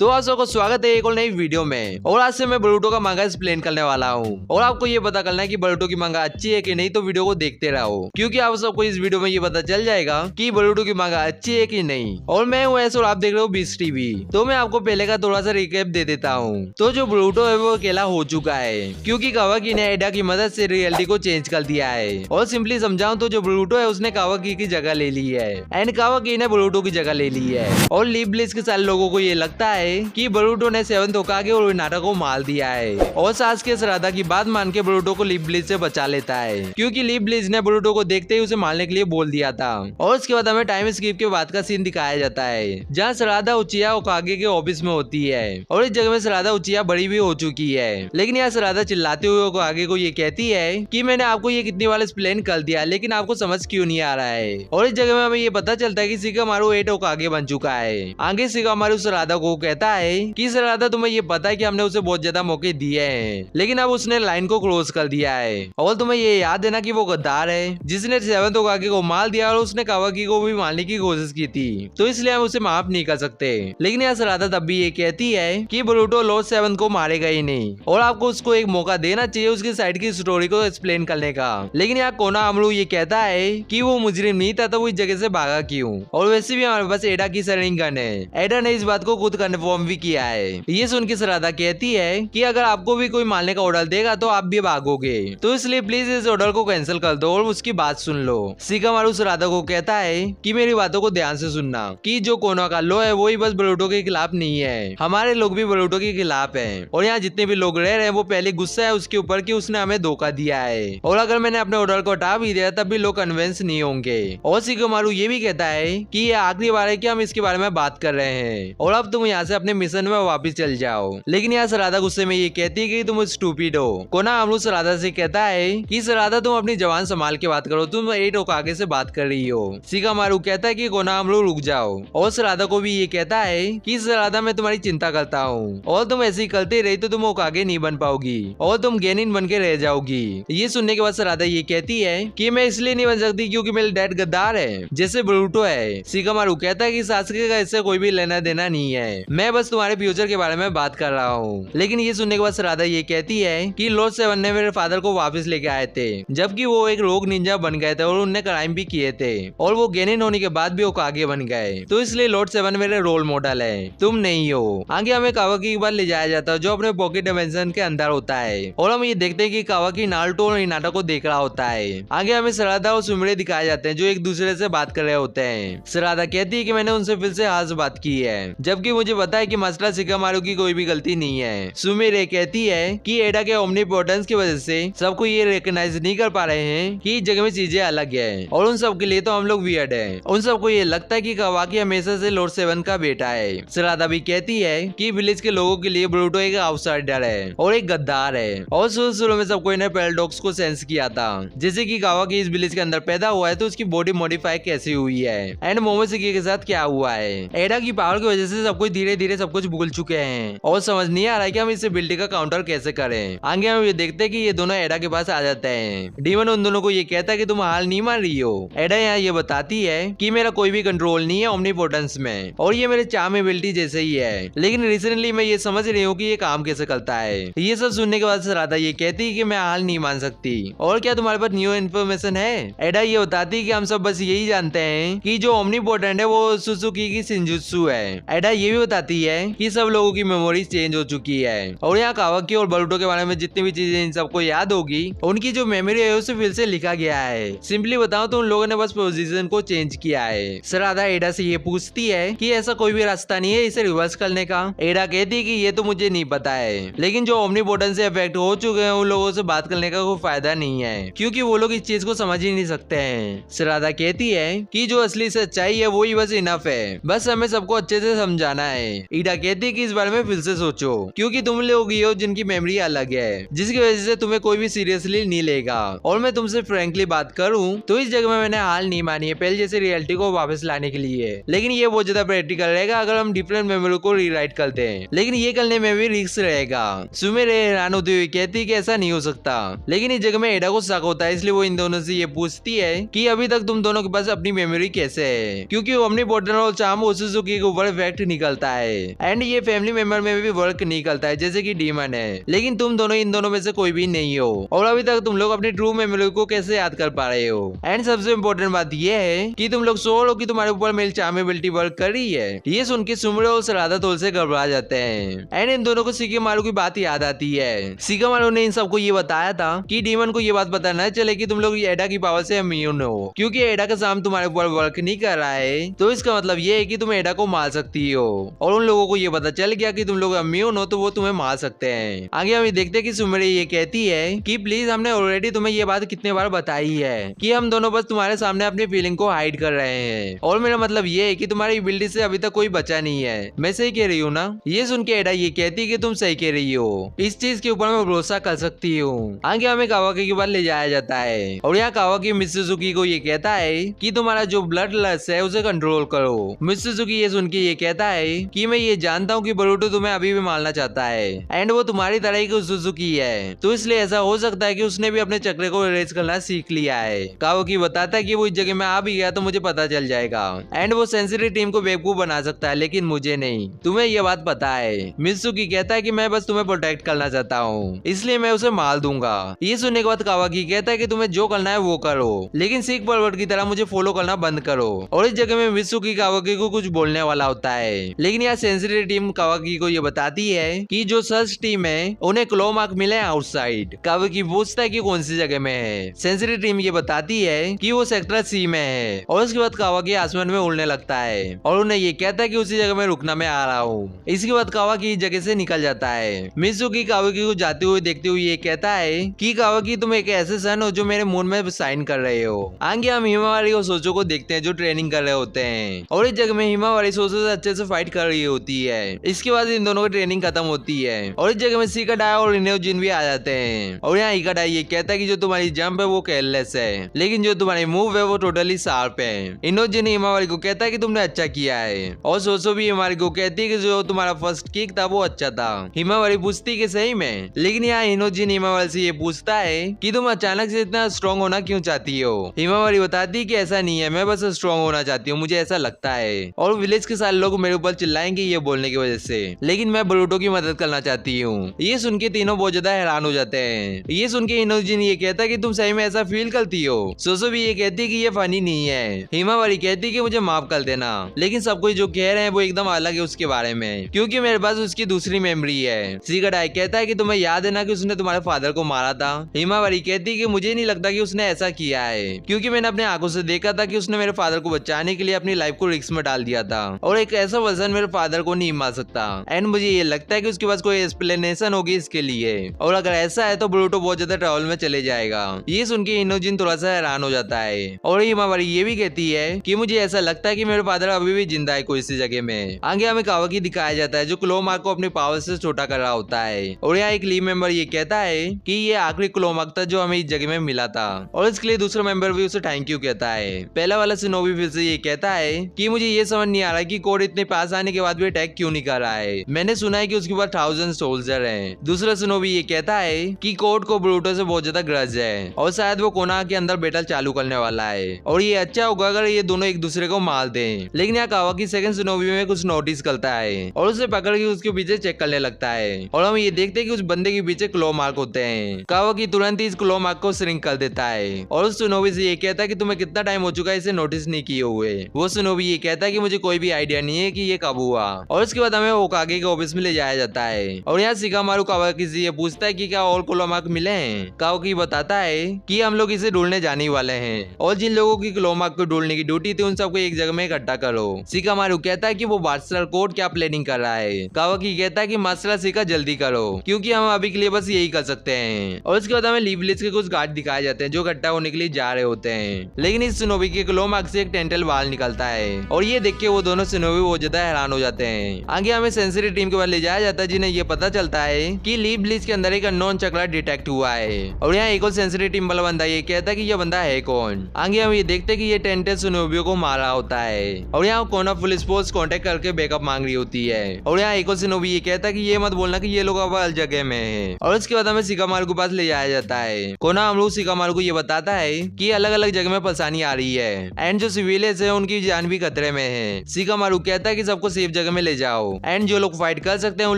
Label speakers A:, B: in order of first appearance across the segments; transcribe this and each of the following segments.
A: तो आप सबको स्वागत है एक और नई वीडियो में। और आज से मैं बोरुटो का मांगा एक्सप्लेन करने वाला हूँ और आपको ये पता करना है कि बोरुटो की मांगा अच्छी है कि नहीं, तो वीडियो को देखते रहो क्योंकि आप सबको इस वीडियो में ये पता चल जाएगा कि बोरुटो की मांगा अच्छी है कि नहीं। और मैं हूँ ऐसे और आप देख रहे हो बीस टीवी। तो मैं आपको पहले का थोड़ा सा रिकैप दे देता हूँ। तो जो बोरुटो है वो अकेला हो चुका है क्योंकि कावाकी ने एडा की मदद से रियलिटी को चेंज कर दिया है। और सिंपली समझाऊं तो जो बोरुटो है उसने कावाकी की जगह ले ली है एंड कावाकी ने बोरुटो की जगह ले ली है। और लीप ब्लिट्ज के सारे लोगों को ये लगता है कि बोरुटो ने सेवंथ होकागे और हिनाटा को मार दिया है। और सासुके श्राद्धा की बात मान के बोरुटो को लीप ब्लिट्ज से बचा लेता है क्योंकि लीप ब्लिट्ज ने बोरुटो को देखते ही उसे मारने के लिए बोल दिया था। और उसके बाद हमें टाइम स्किप के बाद का सीन दिखाया जाता है जहाँ श्राद्धा उचिया होकागे के ऑफिस में होती है। और इस जगह में श्राद्धा उचिया बड़ी भी हो चुकी है, लेकिन यहाँ श्राद्धा चिल्लाते हुए होकागे को ये कहती है कि मैंने आपको ये कितनी बार एक्सप्लेन कर दिया लेकिन आपको समझ क्यों नहीं आ रहा है। और इस जगह में हमें ये पता चलता है कि शिकामारु 8 होकागे बन चुका है। आगे शिकामारु श्राद्धा को कहता है कि श्राद्धा तुम्हें ये पता है कि हमने उसे बहुत ज्यादा मौके दिए हैं लेकिन अब उसने लाइन को क्रॉस कर दिया है। और तुम्हें ये याद है ना कि वो गद्दार है जिसने सेवंथ होकागे को मार दिया और उसने कावाकी को भी मारने की कोशिश की थी, तो इसलिए हम उसे माफ नहीं कर सकते। लेकिन यहाँ श्राद्धा तब भी ये कहती है कि बोरुटो लॉर्ड सेवन को मारेगा ही नहीं और आपको उसको एक मौका देना चाहिए उसकी साइड की स्टोरी को एक्सप्लेन करने का। लेकिन यहाँ कोनोहामारु ये कहता है कि वो मुजरिम नहीं था तो वो इस जगह से भागा क्यों। और वैसे भी हमारे पास एडा की सरेंग गन है। एडा ने इस बात को खुद कन्फर्म भी किया है। ये सुन के श्राद्धा कहती है कि अगर आपको भी कोई मारने का ऑर्डर देगा तो आप भी भागोगे, तो इसलिए प्लीज इस ऑर्डर को कैंसिल कर दो और उसकी बात सुन लो। शिकामारु श्राद्धा को कहता है कि मेरी बातों को ध्यान से सुनना कि जो कोनोहा का लॉ है वही बस बोरुटो के खिलाफ नहीं है, हमारे लोग भी बोरुटो के खिलाफ हैं। और यहाँ जितने भी लोग रह रहे हैं वो पहले गुस्सा है उसके ऊपर कि उसने हमें धोखा दिया है और अगर मैंने अपने ऑर्डर को हटा भी दिया तब भी लोग कन्विंस नहीं होंगे। और शिकामारु ये भी कहता है कि ये आखिरी बार है कि हम इसके बारे में बात कर रहे हैं और अब तुम यहाँ से अपने मिशन में वापस चल जाओ। लेकिन यहाँ श्राद्धा गुस्से में ये कहती है कि तुम स्टूपिड हो। कोनोहामारु श्राद्धा से कहता है कि श्राद्धा तुम अपनी जबान संभाल के बात करो, तुम 8 होकागे से बात कर रही हो। शिकामारु कहता है कि कोनोहामारु रुक जाओ। और श्राद्धा को भी ये कहता है कि श्राद्धा मैं तुम्हारी चिंता करता हूँ और तुम ऐसे ही करते रही तो तुम होकागे नहीं बन पाओगी और तुम गेनिन बन के रह जाओगी। ये सुनने के बाद श्राद्धा ये कहती है कि मैं इसलिए नहीं बन सकती क्योंकि मेरे डैड गद्दार है जैसे बोरुटो है। शिकामारु कहता है कि सासुके का इससे कोई भी लेना देना नहीं है, मैं बस तुम्हारे फ्यूचर के बारे में बात कर रहा हूँ। लेकिन ये सुनने के बाद श्राद्धा ये कहती है कि लॉर्ड सेवन ने मेरे फादर को वापस लेके आए थे जबकि वो एक रोग निंजा बन गए थे और उनने क्राइम भी किए थे और वो गेनिन होने के बाद भी होकागे बन गए, तो इसलिए लॉर्ड सेवन मेरे रोल मॉडल है, तुम नहीं हो। आगे हमें कावाकी की बात ले जाया जाता है जो अपने पॉकेट डिमेंशन के अंदर होता है और हम ये देखते हैं कि कावाकी नारुतो और हिनाटा को देख रहा होता है। आगे हमें श्राद्धा और सुमिरे दिखाए जाते हैं जो एक दूसरे से बात कर रहे होते हैं। श्राद्धा कहती है कि मैंने उनसे फिर से हाथ बात की है जबकि मुझे पता है कि मसला शिकामारु की कोई भी गलती नहीं है। सुमिरे कहती है कि एडा के ओमनीपोटेंस की वजह से सबको ये रिकॉग्नाइज नहीं कर पा रहे हैं कि इस जगह में चीजें अलग है और उन सब के लिए तो हम लोग वियर्ड है। उन सबको ये लगता है कि कावाकी हमेशा से लॉर्ड सेवन का बेटा है। श्राद्धा भी कहती है कि विलेज के लोगों के लिए बोरुटो एक आउटसाइडर है और एक गद्दार है और शुरू में सबको इन्हें पैराडॉक्स को सेंस किया था जैसे कि कावाकी इस विलेज के अंदर पैदा हुआ है तो उसकी बॉडी मॉडिफाई कैसी हुई है एंड मोमोशिकी के साथ क्या हुआ है। एडा की पावर की वजह से सब कुछ धीरे धीरे सब कुछ भूल चुके हैं और समझ नहीं आ रहा है कि हम इस एबिलिटी का काउंटर कैसे करें। आगे हम ये देखते हैं कि ये दोनों एडा के पास आ जाते हैं। डीमन उन दोनों को ये कहता है कि तुम हाल नहीं मान रही हो। एडा यहाँ ये बताती है कि मेरा कोई भी कंट्रोल नहीं है ओमनीपोटेंस में और ये मेरे चार्म एबिलिटी जैसे ही है, लेकिन रिसेंटली मैं ये समझ रही हूँ कि ये काम कैसे करता है। ये सब सुनने के बाद श्राद्धा ये कहती है कि मैं हाल नहीं मान सकती और क्या तुम्हारे पास न्यू इन्फॉर्मेशन है। एडा ये बताती है कि हम सब बस यही जानते हैं कि जो ओमनीपोटेंट है वो सुजुकी की शिनजुत्सु है। एडा ये भी बताती है कि सब लोगों की मेमोरी चेंज हो चुकी है और यहाँ कावाकी और बोरुटो के बारे में जितनी भी चीजें इन सबको याद होगी उनकी जो मेमोरी है उसे फिर से लिखा गया है। सिंपली बताऊं तो उन लोगों ने बस पोजीशन को चेंज किया है। श्राद्धा एडा से ये पूछती है कि ऐसा कोई भी रास्ता नहीं है इसे रिवर्स करने का। एडा कहती है कि ये तो मुझे नहीं पता है, लेकिन जो ओमनीपोटेंस से अफेक्ट हो चुके हैं उन लोगों से बात करने का कोई फायदा नहीं है क्योंकि वो लोग इस चीज को समझ ही नहीं सकते हैं। श्राद्धा कहती है कि जो असली सच्चाई है वही बस इनफ है, बस हमें सबको अच्छे से समझाना है। ईडा कहती है कि इस बारे में फिर से सोचो क्योंकि तुम लोग ही हो जिनकी मेमोरी अलग है जिसकी वजह से तुम्हें कोई भी सीरियसली नहीं लेगा। और मैं तुमसे फ्रेंकली बात करूं तो इस जगह में मैंने हाल नहीं मानी है पहले जैसे रियलिटी को वापस लाने के लिए, लेकिन ये बहुत ज्यादा प्रैक्टिकल रहेगा अगर हम डिफरेंट मेमोरी को रीराइट करते हैं, लेकिन ये करने में भी रिस्क रहेगा। सुमिरे हैरान होती हुई कहती है कि ऐसा नहीं हो सकता, लेकिन इस जगह में एडा को शक होता है इसलिए वो इन दोनों से ये पूछती है कि अभी तक तुम दोनों के पास अपनी मेमोरी कैसे है क्योंकि ओमनीपोटेंस और चार्म सुजुकी के ऊपर इफेक्ट निकलता है है एंड ये फैमिली मेंबर में भी वर्क नहीं करता है जैसे कि डीमन है, लेकिन तुम दोनों इन दोनों में से कोई भी नहीं हो और अभी तक तुम लोग अपनी ट्रू मेमोरी को कैसे याद कर पा रहे हो। एंड सबसे इम्पोर्टेंट बात ये है कि तुम लोग श्योर हो कि तुम्हारे ऊपर मेल चार्मेबिलिटी वर्क कर रही है। ये सुन के सुमरे और श्राद्धा तोल से घबरा जाते हैं एंड इन दोनों को शिकामारू की बात याद आती है। शिकामारू ने इन सबको ये बताया था कि डीमन को ये बात पता न चले कि तुम लोग एडा की पावर से इम्यून हो, क्योंकि एडा का साम तुम्हारे ऊपर वर्क नहीं कर रहा है तो इसका मतलब ये है कि तुम एडा को मार सकती हो। और उन लोगों को ये पता चल गया कि तुम लोग इम्यून हो तो वो तुम्हें मार सकते हैं। आगे हम देखते हैं कि सुमरे ये कहती है कि प्लीज हमने ऑलरेडी तुम्हें ये बात कितने बार बताई है कि हम दोनों बस तुम्हारे सामने अपनी फीलिंग को हाइड कर रहे हैं और मेरा मतलब ये है कि तुम्हारी एबिलिटी से अभी तक कोई बचा नहीं है। मैं सही कह रही हूँ ना? ये सुन के एडा ये कहती है कि तुम सही कह रही हो, इस चीज के ऊपर मैं भरोसा कर सकती हूँ। आगे हमें कावाकी के पास ले जाया जाता है और यहाँ कावाकी मिस सुजुकी को ये कहता है कि तुम्हारा जो ब्लड लस्ट है उसे कंट्रोल करो। मिस सुजुकी ये सुन के ये कहता है कि मैं ये जानता हूँ कि बोरुतो तुम्हें अभी भी मारना चाहता है एंड वो तुम्हारी तरह ही सुजुकी है, तो इसलिए ऐसा हो सकता है कि उसने भी अपने चक्र को इरेज करना सीख लिया है। कावाकी बताता है कि वो इस जगह में आ भी गया तो मुझे पता चल जाएगा एंड वो सेंसिटिव टीम को बेवकूफ बना सकता है, लेकिन मुझे नहीं। तुम्हें ये बात पता है। मित्सुकी कहता है कि मैं बस तुम्हें प्रोटेक्ट करना चाहता हूँ, इसलिए मैं उसे मार दूंगा। ये सुनने के बाद कावाकी कहता है कि तुम्हें जो करना है वो करो, लेकिन सिख परवर्ट की तरह मुझे फॉलो करना बंद करो। और इस जगह में मित्सुकी कावाकी को कुछ बोलने वाला होता है, लेकिन यहाँ सेंसिटिव टीम कावाकी को ये बताती है कि जो सर्च टीम है उन्हें क्लो मार्क मिले आउटसाइड। कावाकी पूछता है कि कौन सी जगह में है। सेंसिटिव टीम ये बताती है कि वो सेक्टर सी में है और उसके बाद कावाकी आसमान में उड़ने लगता है और उन्हें ये कहता है कि उसी जगह में रुकना मैं आ रहा हूँ। इसके बाद कावाकी इस जगह से निकल जाता है। मित्सुकी कावाकी को जाते हुए देखते हुए ये कहता है कि कावाकी तुम एक ऐसे सन हो जो मेरे मून में साइन कर रहे हो। आगे हम हिमावारी और सोचो को देखते हैं जो ट्रेनिंग कर रहे होते हैं और इस जगह में हिमावारी सोचो से अच्छे से फाइट कर रही होती है। इसके बाद इन दोनों की ट्रेनिंग खत्म होती है और इस जगह में शिकाडाई और रिन्योजिन भी आ जाते हैं और यहाँ शिकाडाई ये कहता है कि जो तुम्हारी जंप है वो केयरलेस है, लेकिन जो तुम्हारी मूव है वो टोटली शार्प है। रिन्योजिन हिमावारी को कहता है कि तुमने अच्छा किया है और सोचो भी हिमावारी को कहती है कि जो तुम्हारा फर्स्ट किक था वो अच्छा था। हिमावारी पूछती कि सही में, लेकिन यहाँ रिन्योजिन हिमावारी से ये पूछता है कि तुम अचानक से इतना स्ट्रॉन्ग होना क्यों चाहती हो। हिमावारी बताती है कि ऐसा नहीं है, मैं बस स्ट्रॉन्ग होना चाहती हूँ, मुझे ऐसा लगता है और विलेज के सारे लोग मेरे ऊपर चिल्लाएंगे ये बोलने की वजह से, लेकिन मैं बोरुतो की मदद करना चाहती हूँ। ये सुन के तीनों बहुत ज्यादा हैरान हो जाते हैं। ये सुन के रिन्योजिन ये कहता है कि तुम सही में ऐसा फील करती हो। सोसो भी ये कहती है कि ये फनी नहीं है। हिमावारी कहती है कि मुझे माफ कर देना, लेकिन सब कोई जो कह रहे हैं वो एकदम अलग है उसके बारे में, क्योंकि मेरे पास उसकी दूसरी मेमोरी है। शिकाडाई कहता है कि तुम्हें याद है ना कि उसने तुम्हारे फादर को मारा था। हिमावारी कहती है कि मुझे नहीं लगता कि उसने ऐसा किया है, क्योंकि मैंने अपने आंखों से देखा था कि उसने मेरे फादर को बचाने के लिए अपनी लाइफ को रिस्क में डाल दिया था और एक ऐसा वर्जन मेरे फादर को नहीं मार सकता। एंड मुझे ये लगता है कि उसके पास कोई एक्सप्लेनेशन होगी इसके लिए, और अगर ऐसा है तो बोरुतो बहुत ज्यादा ट्रैवल में चले जाएगा। ये सुन के रिन्योजिन थोड़ा सा हैरान हो जाता है और हिमावारी ये भी कहती है कि मुझे ऐसा लगता है कि मेरे फादर अभी भी जिंदा है कोई सी जगह में। आगे हमें कावाकी दिखाया जाता है जो क्लो मार्क को अपनी पावर से छोटा कर रहा होता है और यहाँ एक लीव मेंबर ये कहता है कि ये आखिरी क्लो मार्क था जो हमें इस जगह में मिला था, और इसके लिए दूसरा मेंबर भी उसे थैंक यू कहता है। पहला वाला शिनोबी फिर से ये कहता है कि मुझे ये समझ नहीं आ रहा कि कोड इतने पास आने के बाद भी अटैक क्यों नहीं कर रहा है, मैंने सुना है कि उसके पास 1000 सोल्जर हैं। दूसरा शिनोबी ये कहता है कि कोड को बोरुतो से बहुत ज्यादा ग्रज है और शायद वो कोना के अंदर बैटल चालू करने वाला है और ये अच्छा होगा अगर ये दोनों एक दूसरे को मार दें। लेकिन यहाँ कावाकी सेकंड शिनोबी में कुछ नोटिस करता है और उसे पकड़ के उसके पीछे चेक करने लगता है और हम ये देखते हैं कि उस बंदे के पीछे क्लो मार्क होते हैं। कावाकी तुरंत ही इस क्लो मार्क को श्रिंक कर देता है और उस शिनोबी से ये कहता है कि तुम्हें कितना टाइम हो चुका है इसे नोटिस नहीं किए हुए। वो शिनोबी ये कहता है कि मुझे कोई भी आइडिया नहीं है कि ये कब हुआ। और उसके बाद हमें ओकागे के ऑफिस में ले जाया जाता है और यहाँ शिकामारू कावाकी से ये पूछता है कि क्या और क्लो मार्क मिले हैं। कावाकी बताता है कि हम लोग इसे ढूंढने जाने वाले हैं और जिन लोगों की क्लो मार्क को ढूंढने की ड्यूटी थी उन सबको एक जगह में इकट्ठा करो। शिकामारू कहता है कि वो मास्टर कोड क्या प्लानिंग कर रहा है। कावाकी कहता है कि मास्टर शिका जल्दी करो क्योंकि हम अभी के लिए बस यही कर सकते हैं। और उसके बाद हमें लीव विलेज के कुछ गार्ड दिखाए जाते हैं जो इकट्ठा होने के लिए जा रहे होते हैं, लेकिन इस शिनोबी के क्लो मार्क से एक टेंटल बाल निकलता है और ये देख के वो दोनों शिनोबी बहुत ज्यादा हैरान हो जाते हैं। आगे हमें सेंसिटिव टीम के पास ले जाया जाता है जिन्हें ये पता चलता है कि लीव विलेज के अंदर एक अननोन चक्रा डिटेक्ट हुआ है और यहाँ एक और सेंसिटिव टीम वाला बंदा ये कहता है कि ये बंदा है कौन। आगे हम ये देखते हैं कि ये टेंटल शिनोबियों को मारा होता है और यहाँ कोना पुलिस फोर्स कांटेक्ट करके बैकअप मांग रही होती है और यहाँ एक और शिनोबी ये कहता है कि ये मत बोलना कि ये लोग अब अलग जगह में है। और उसके बाद हमें शिकामारू के पास ले जाया जाता है। कोना हम लोग शिकामारू को ये बताता है कि अलग अलग जगह में परेशानी आ रही है एंड जो सिविलियंस है उनकी जान भी खतरे में है। शिकामारू कहता है कि सबको सेफ जगह में ले जाओ एंड जो लोग फाइट कर सकते हैं उन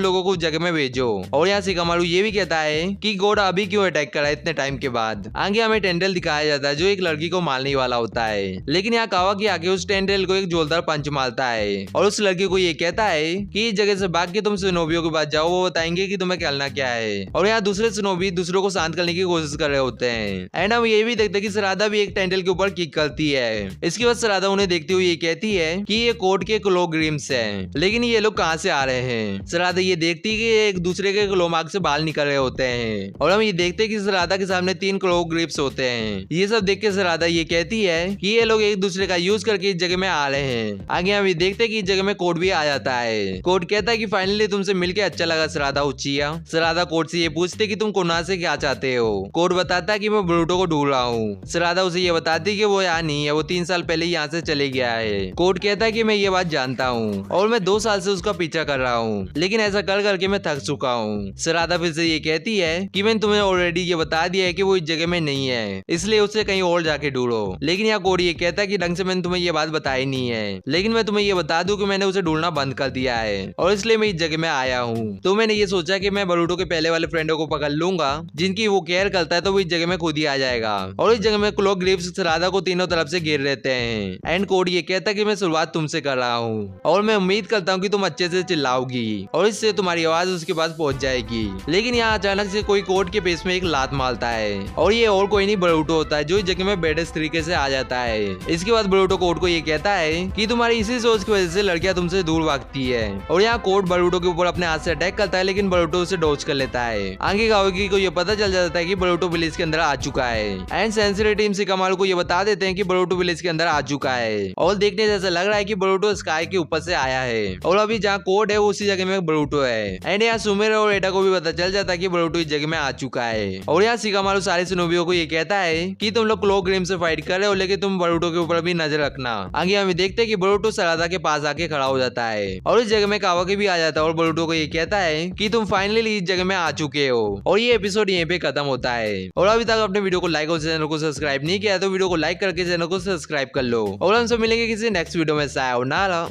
A: लोगों को उस जगह में भेजो। और यहाँ शिकामारू ये भी कहता है कि गॉड अभी क्यों अटैक करा इतने टाइम के बाद। आगे हमें टेंडल दिखाया जाता है जो एक लड़की को मारने वाला होता है, लेकिन यहाँ कावाकी आके उस टेंडल को एक जोरदार पंच मारता है और उस लड़की को ये कहता है कि इस जगह से भाग के तुम शिनोबियों के पास जाओ, वो बताएंगे कि तुम्हें करना क्या है। और यहाँ दूसरे शिनोबी दूसरों को शांत करने की कोशिश कर रहे होते हैं एंड हम ये भी देखते हैं कि श्राद्धा भी एक टेंडल के ऊपर किक करती है। इसके बाद श्राद्धा उन्हें देखते हुए ये कहती है कि ये कोर्ट के क्लोग्रिम्स हैं, लेकिन ये लोग कहाँ से आ रहे हैं। श्राद्धा ये देखती है कि ये एक दूसरे के क्लोमार्क से बाहर निकल रहे होते हैं और हम ये देखते हैं कि श्राद्धा के सामने 3 क्लोग्रिप्स होते हैं। ये सब देख के श्राद्धा ये कहती है कि ये लोग एक दूसरे का यूज करके इस जगह में आ रहे हैं। आगे हम ये देखते हैं कि इस जगह में कोर्ट भी आ जाता है। कोर्ट कहता है कि फाइनली तुमसे मिलके अच्छा लगा श्राद्धा उचिया। श्राद्धा कोर्ट से ये पूछते कि तुम कोना से क्या चाहते हो। कोर्ट बताता है कि मैं ब्रूटो को ढूंढ रहा हूँ। श्राद्धा उसे ये बताती है कि वो यहाँ नहीं है, वो 3 साल पहले यहाँ से चले गया है। कोर्ट कहता है कि मैं ये बात जानता हूँ और मैं 2 साल से उसका पीछा कर रहा हूँ, लेकिन ऐसा कर करके मैं थक चुका हूँ। श्राद्धा फिर से ये कहती है कि मैंने तुम्हें ऑलरेडी ये बता दिया है कि वो इस जगह में नहीं है, इसलिए उसे कहीं और जाके ढूंढो। लेकिन यहाँ कोर्ट ये कहता है कि ढंग से मैंने तुम्हें ये बात बताई नहीं है, लेकिन मैं तुम्हें ये बता दूं कि मैंने उसे ढूंढना बंद कर दिया है और इसलिए मैं इस जगह में आया हूँ। तो मैंने ये सोचा कि मैं बरूटो के पहले वाले फ्रेंडों को पकड़ लूंगा जिनकी वो केयर करता है, तो वो इस जगह में खुद ही आ जाएगा। और इस जगह में क्लोग्रिप्स श्राद्धा को तीनों तरफ से घेर रहते हैं एंड कोड ये कहता है कि मैं शुरुआत तुमसे कर रहा हूँ और मैं उम्मीद करता हूँ कि तुम अच्छे से चिल्लाओगी और इससे तुम्हारी आवाज उसके पास पहुंच जाएगी। लेकिन यहाँ अचानक से कोई कोर्ट के पेश में एक लात मारता है और ये और कोई नहीं बरूटो होता है जो इस जगह में बेडस तरीके से आ जाता है। इसके बाद बरूटो कोर्ट को ये कहता है कि तुम्हारी इसी सोच की वजह से लड़कियां तुमसे दूर भागती है। और यहाँ कोर्ट बरूटो के ऊपर अपने हाथ से अटैक करता है, लेकिन बरूटो उसे डॉज कर लेता है। आगे कावाकी को ये पता चल जाता है कि बरूटो विलेज के अंदर आ चुका है एंड सेंसिटिव टीम शिकामारू को ये बता देते हैं कि बरूटो विलेज के अंदर आ चुका है और देखने जैसा लग रहा है कि बरूटो स्काई के ऊपर से आया है और अभी जहाँ कोर्ट है उसी जगह में बरूटो है। एंड यहाँ सुमेर और एटा को भी पता चल जाता है कि बरूटो इस जगह में आ चुका है। और यहाँ शिकामारू सारे शिनोबियों को ये कहता है कि तुम लोग क्लोग्रिम से फाइट कर रहे हो, लेकिन तुम बरूटो के ऊपर भी नजर रखना। आगे हम देखते हैं कि बरूटो श्राद्धा के पास आके खड़ा हो जाता है और इस जगह में कावाकी भी आ जाता है और बरूटो को ये कहता है कि तुम फाइनली इस जगह में आ चुके हो। और ये एपिसोड यहीं पे खत्म होता है। और अभी तक अपने वीडियो को लाइक और चैनल को सब्सक्राइब नहीं किया तो वीडियो को लाइक करके चैनल को सब्सक्राइब कर लो और हमसे मिलेंगे किसी नेक्स्ट वीडियो में। सायोनारा।